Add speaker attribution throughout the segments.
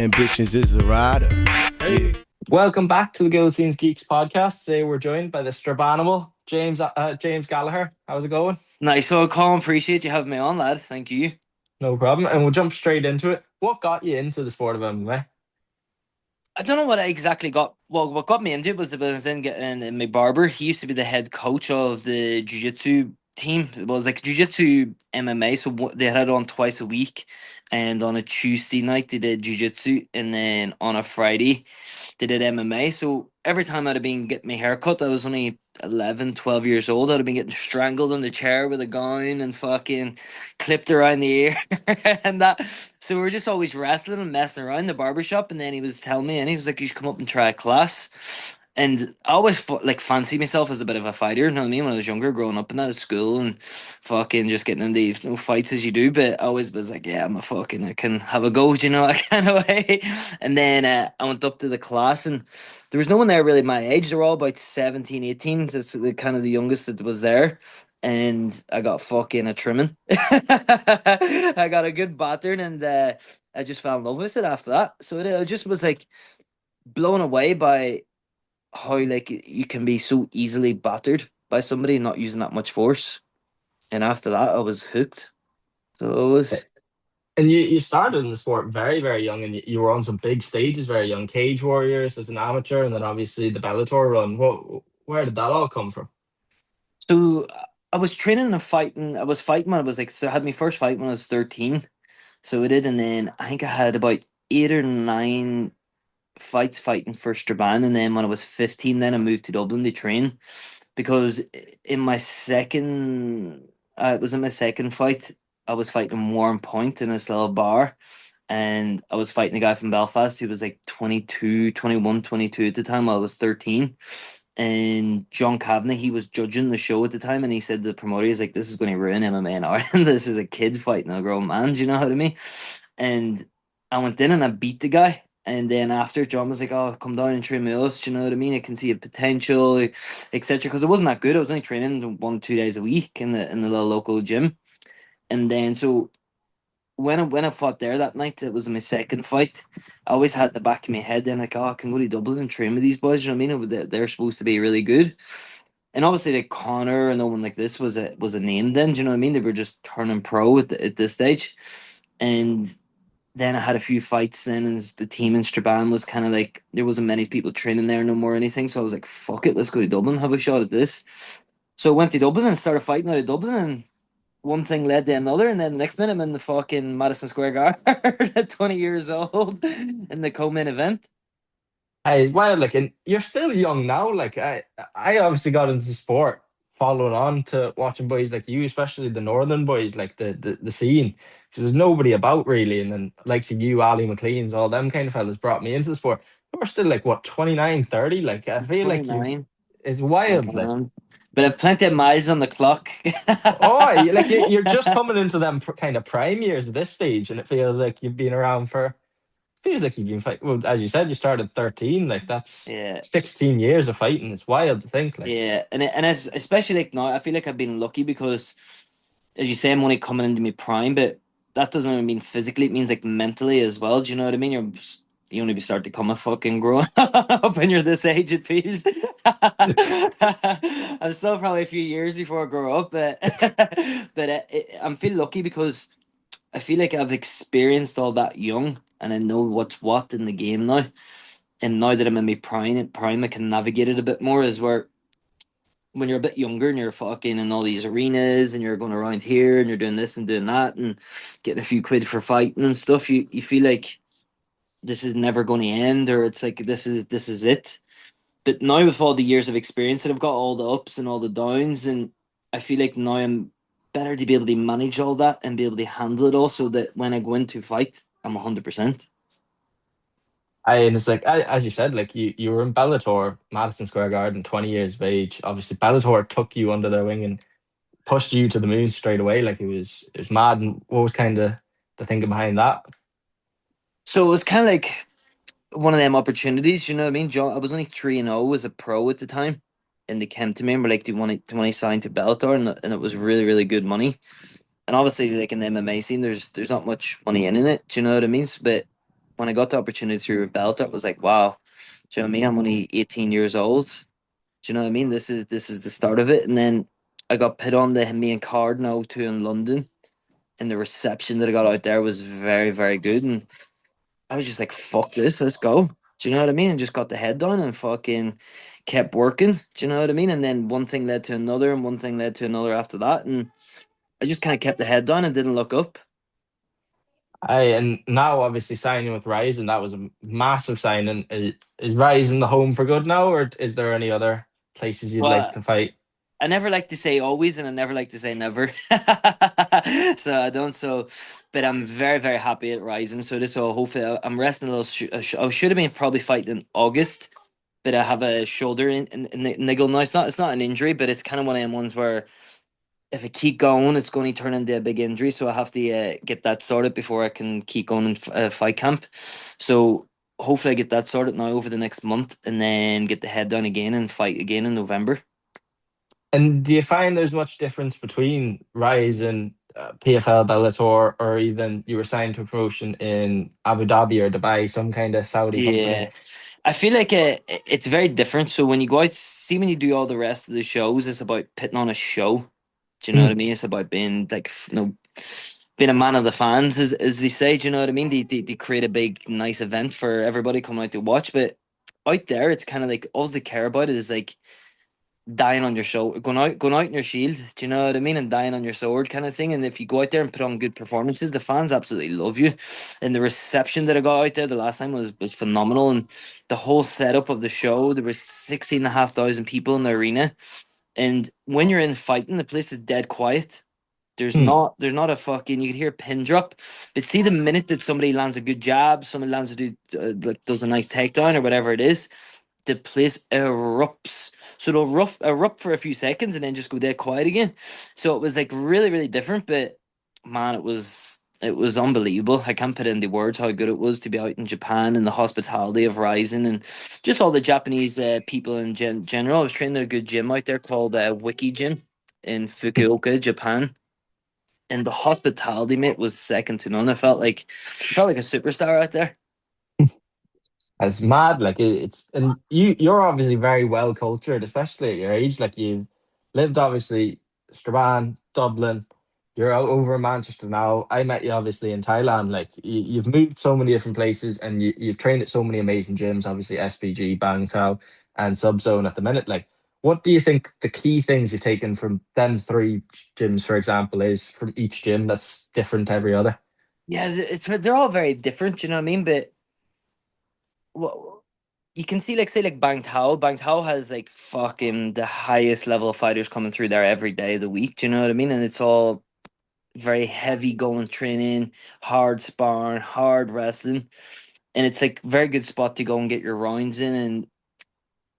Speaker 1: ambitions is a rider.
Speaker 2: Hey. Welcome back to the Guillotines Geeks podcast. Today we're joined by the strip animal, James Gallagher. How's it going?
Speaker 3: Nice one, Colin. Appreciate you having me on, lad. Thank you.
Speaker 2: No problem. And we'll jump straight into it. What got you into the sport of MMA?
Speaker 3: I don't know what I exactly got. Well, what got me into it was the business in getting in my barber. He used to be the head coach of the jiu-jitsu team. It was like jiu-jitsu MMA, so they had it on twice a week. And on a Tuesday night, they did jiu-jitsu. And then on a Friday, they did MMA. So every time I'd have been getting my hair cut, I was only 11, 12 years old. I'd have been getting strangled in the chair with a gown and fucking clipped around the ear and that. So we were just always wrestling and messing around in the barbershop. And then he was telling me, and he was like, you should come up and try a class. And I always like fancy myself as a bit of a fighter, you know what I mean? When I was younger, growing up in that school and fucking just getting into fights as you do. But I always was like, yeah, I can have a go, you know, that kind of way. And then I went up to the class and there was no one there really my age. They were all about 17, 18. That's the kind of the youngest that was there. And I got fucking a trimming. I got a good battering and I just fell in love with it after that. So it just was like blown away by how like you can be so easily battered by somebody not using that much force. And after that, I was hooked. So it was.
Speaker 2: And you started in the sport very, very young, and you were on some big stages very young. Cage Warriors as an amateur, and then obviously the Bellator run. Where did that all come from?
Speaker 3: So I was training and fighting. I was fighting when I was like, so I had my first fight when I was 13. So I did. And then I think I had about 8 or 9 fights fighting for Strabane. And then when I was 15, then I moved to Dublin to train because in my second, it was in my second fight, I was fighting Warren Point in this little bar. And I was fighting a guy from Belfast who was like 22, 21, 22 at the time while I was 13. And John Kavanagh, he was judging the show at the time, and he said to the promoter, he's like, this is going to ruin MMA in Ireland. This is a kid fighting a grown man. Do you know what I mean? And I went in and I beat the guy. And then after, John was like, oh, come down and train with us. Do you know what I mean? I can see a potential, etc. Because it wasn't that good. I was only training 1 or 2 days a week in the little local gym. And then so when I fought there that night, it was my second fight. I always had the back of my head then like, oh, I can go to Dublin and train with these boys. You know what I mean? They're supposed to be really good. And obviously, like Connor and no one like this was a name then. Do you know what I mean? They were just turning pro at this stage. And then I had a few fights then, and the team in Strabane was kind of like there wasn't many people training there no more or anything. So I was like, fuck it, let's go to Dublin, have a shot at this. So I went to Dublin and started fighting out of Dublin, and one thing led to another, and then the next minute I'm in the fucking Madison Square Garden at 20 years old in the co-main event.
Speaker 2: Hey, well, like, and you're still young now. Like, I obviously got into sport following on to watching boys like you, especially the northern boys, like the scene, because there's nobody about really. And then likes of you, Ali McLean's, all them kind of fellas brought me into the sport. We're still like what 29, 30. Like, I feel like you've
Speaker 3: 29.
Speaker 2: it's wild. Like,
Speaker 3: But I've plenty of miles on the clock.
Speaker 2: oh, like you're just coming into them kind of prime years at this stage, and it feels like you've been around for. Feels like you've been fighting. Well, as you said, you started 13. Like that's
Speaker 3: Yeah.
Speaker 2: 16 years of fighting. It's wild to think. Like,
Speaker 3: Yeah, and it's especially like now, I feel like I've been lucky because, as you say, I'm only coming into my prime, but that doesn't only mean physically; it means like mentally as well. Do you know what I mean? You only start to come a fucking grown up when you're this age. It feels. I'm still probably a few years before I grow up, but I'm feel lucky because I feel like I've experienced all that young, and I know what's what in the game now. And now that I'm in my prime, I can navigate it a bit more. Is where when you're a bit younger and you're fucking in all these arenas and you're going around here and you're doing this and doing that and getting a few quid for fighting and stuff, you feel like this is never going to end, or it's like this is it. But now with all the years of experience that I've got, all the ups and all the downs, and I feel like now I'm better to be able to manage all that and be able to handle it all, so that when I go into fight, I'm 100%.
Speaker 2: and it's like as you said, like you were in Bellator, Madison Square Garden, 20 years of age. Obviously, Bellator took you under their wing and pushed you to the moon straight away. Like it was mad. And what was kind of the thinking behind that?
Speaker 3: So it was kind of like one of them opportunities, you know what I mean? John, I was only 3-0 as a pro at the time, and they came to me and were like, "Do you want to sign to Bellator?" And it was really, really good money. And obviously, like in the MMA scene, there's not much money in it. Do you know what I mean? But when I got the opportunity to rebel, it was like, wow. Do you know what I mean? I'm only 18 years old. Do you know what I mean? This is the start of it. And then I got put on the main card now too in London. And the reception that I got out there was very, very good. And I was just like, fuck this, let's go. Do you know what I mean? And just got the head down and fucking kept working. Do you know what I mean? And then one thing led to another and one thing led to another after that. And I just kind of kept the head down and didn't look up.
Speaker 2: And now obviously signing with Ryzen, that was a massive signing. Is Ryzen the home for good now, or is there any other places you'd like
Speaker 3: But
Speaker 2: to fight?
Speaker 3: I never like to say always, and I never like to say never. So I don't. So, but I'm very, very happy at Rising. So this will hopefully I'm resting a little. I should have been probably fighting in August, but I have a shoulder niggle now. It's not an injury, but it's kind of one of them ones where if I keep going, it's going to turn into a big injury. So I have to get that sorted before I can keep going in fight camp. So hopefully I get that sorted now over the next month, and then get the head down again and fight again in November.
Speaker 2: And do you find there's much difference between Rise and PFL, Bellator, or even you were signed to a promotion in Abu Dhabi or Dubai, some kind of Saudi company?
Speaker 3: Yeah, I feel like it's very different. So when you go out, see when you do all the rest of the shows, it's about putting on a show. Do you know what I
Speaker 2: Mm.
Speaker 3: mean? It's about being like, being a man of the fans, as they say. Do you know what I mean? They create a big, nice event for everybody coming out to watch. But out there, it's kind of like all they care about is like dying on your show, going out in your shield. Do you know what I mean? And dying on your sword, kind of thing. And if you go out there and put on good performances, the fans absolutely love you. And the reception that I got out there the last time was phenomenal. And the whole setup of the show, there was 16,500 people in the arena. And when you're in fighting, the place is dead quiet.
Speaker 2: Mm.
Speaker 3: There's not a fucking, you could hear a pin drop, but see the minute that somebody lands a good jab, somebody lands a good like does a nice takedown or whatever it is, the place erupts. So it'll erupt for a few seconds and then just go dead quiet again. So it was like really, really different, but man, it was unbelievable. I can't put it into words how good it was to be out in Japan and the hospitality of Rising and just all the Japanese people in general. I was training at a good gym out there called Wiki Gym in Fukuoka, Japan, and the hospitality, mate, was second to none. I felt like a superstar out there.
Speaker 2: It's mad, like it's and you're obviously very well cultured, especially at your age. Like you've lived obviously Strabane, Dublin. You're out over in Manchester now. I met you obviously in Thailand. Like you've moved so many different places, and you've trained at so many amazing gyms. Obviously SPG, Bang Tao, and Subzone at the minute. Like, what do you think the key things you've taken from them three gyms, for example, is from each gym that's different to every other?
Speaker 3: Yeah, they're all very different. You know what I mean? But well, you can see like say like Bang Tao. Bang Tao has like fucking the highest level of fighters coming through there every day of the week. Do you know what I mean? And it's all very heavy going training, hard sparring, hard wrestling, and it's like very good spot to go and get your rounds in. And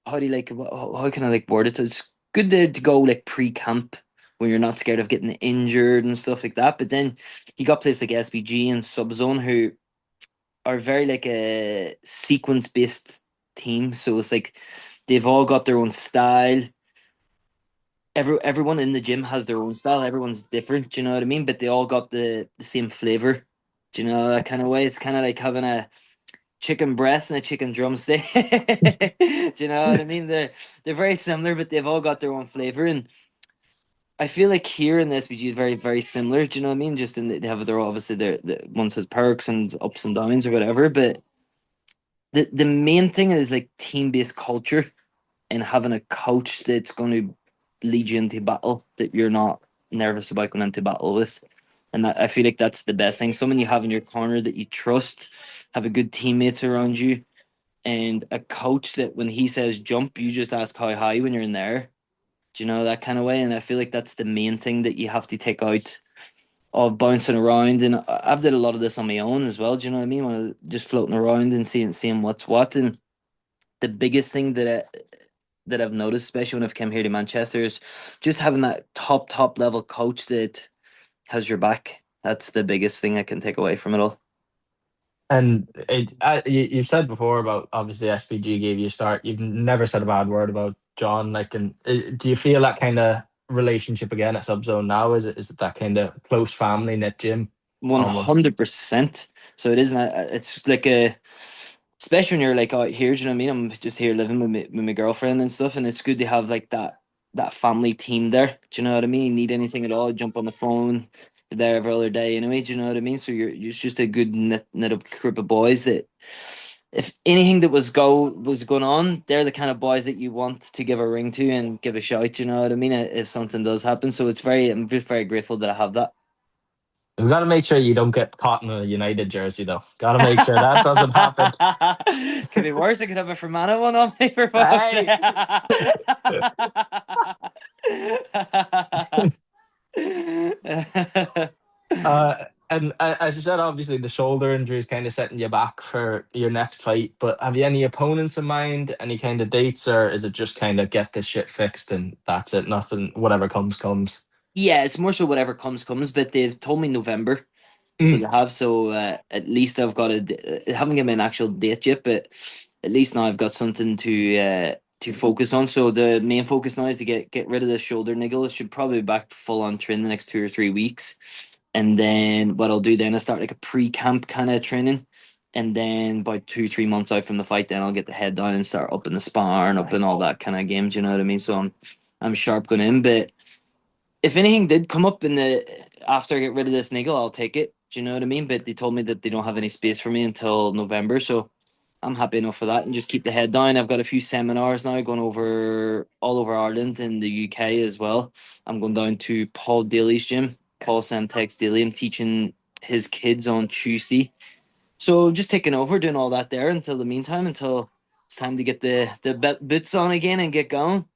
Speaker 3: how do you like? How can I like word it? It's good to go like pre-camp when you're not scared of getting injured and stuff like that. But then you got places like SBG and Subzone who are very like a sequence based team. So it's like they've all got their own style. Everyone in the gym has their own style. Everyone's different. Do you know what I mean? But they all got the same flavor. Do you know that kind of way? It's kind of like having a chicken breast and a chicken drumstick. Do you know what I mean? They're very similar, but they've all got their own flavor. And I feel like here in the SPG is very, very similar. Do you know what I mean? Just in they have their obviously their one says perks and ups and downs or whatever, but the main thing is like team based culture and having a coach that's going to lead you into battle that you're not nervous about going into battle with. And I feel like that's the best thing. Someone you have in your corner that you trust, have a good teammates around you, and a coach that when he says jump, you just ask how high when you're in there. Do you know that kind of way? And I feel like that's the main thing that you have to take out of bouncing around. And I've did a lot of this on my own as well. Do you know what I mean? When just floating around and seeing what's what. And the biggest thing that I've noticed, especially when I've come here to Manchester, is just having that top level coach that has your back. That's the biggest thing I can take away from it all.
Speaker 2: And you've said before about obviously SPG gave you a start. You've never said a bad word about John. Like, and do you feel that kind of relationship again at Subzone now? Is it that kind of close family knit gym? almost.
Speaker 3: 100%. So it isn't. It's just like a, especially when you're like out here. Do you know what I mean? I'm just here living with my girlfriend and stuff, and it's good to have like that family team there. Do you know what I mean? Need anything at all? Jump on the phone. You're there every other day anyway. Do you know what I mean? So you're just a good knit up group of boys that, if anything that was going on, they're the kind of boys that you want to give a ring to and give a shout. You know what I mean? If something does happen, so I'm just very grateful that I have that.
Speaker 2: We've got to make sure you don't get caught in a United jersey, though. Got to make sure that doesn't happen.
Speaker 3: Could be worse. I could have a Fermanagh one on me for folks.
Speaker 2: Hey. And as you said, obviously the shoulder injury is kind of setting you back for your next fight. But have you any opponents in mind? Any kind of dates, or is it just kind of get this shit fixed and that's it? Nothing, whatever comes comes.
Speaker 3: Yeah, it's more so whatever comes. But they've told me November, so they
Speaker 2: Mm.
Speaker 3: have. So at least I've got I haven't given me an actual date yet, but at least now I've got something to focus on. So the main focus now is to get rid of the shoulder niggle. It should probably be back full on training the next 2 or 3 weeks. And then what I'll do then is start like a pre-camp kind of training. And then by 2 3 months out from the fight, then I'll get the head down and start up in the spar and up in all that kind of games. You know what I mean? So I'm sharp going in. But if anything did come up in the after I get rid of this niggle, I'll take it. Do you know what I mean? But they told me that they don't have any space for me until November, so I'm happy enough for that and just keep the head down. I've got a few seminars now going over all over Ireland and the UK as well. I'm going down to Paul Daly's gym, Paul Semtex Daly. I'm teaching his kids on Tuesday. So just taking over, doing all that there until the meantime, until it's time to get the boots on again and get going.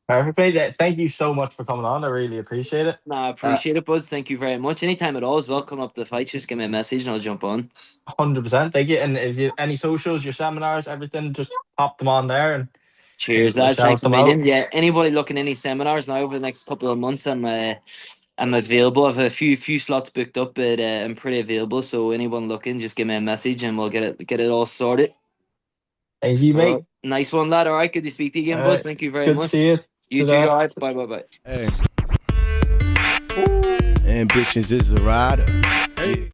Speaker 2: Perfect, mate. Thank you so much for coming on. I really appreciate it.
Speaker 3: No, I
Speaker 2: Uh,
Speaker 3: appreciate it, bud. Thank you very much. Anytime at all as well, come up to the fight, just give me a message and I'll jump on.
Speaker 2: 100%. Thank you. And if you any socials, your seminars, everything, just pop them on there and
Speaker 3: Cheers,
Speaker 2: we'll
Speaker 3: lad.
Speaker 2: shout
Speaker 3: Thanks a
Speaker 2: them out.
Speaker 3: million. Yeah, anybody looking any seminars now over the next couple of months, I'm available. I've a few slots booked up, but I'm pretty available. So anyone looking, just give me a message and we'll get it all sorted.
Speaker 2: Thank you,
Speaker 3: All right.
Speaker 2: mate.
Speaker 3: Nice one, lad. All right, good to speak to you
Speaker 2: All
Speaker 3: again, bud.
Speaker 2: right.
Speaker 3: Thank you very
Speaker 2: Good to
Speaker 3: much.
Speaker 2: see you.
Speaker 3: You
Speaker 2: To
Speaker 3: too. All
Speaker 2: that.
Speaker 3: right. Bye, bye, bye.
Speaker 1: Hey. Ambitions is a rider. Hey.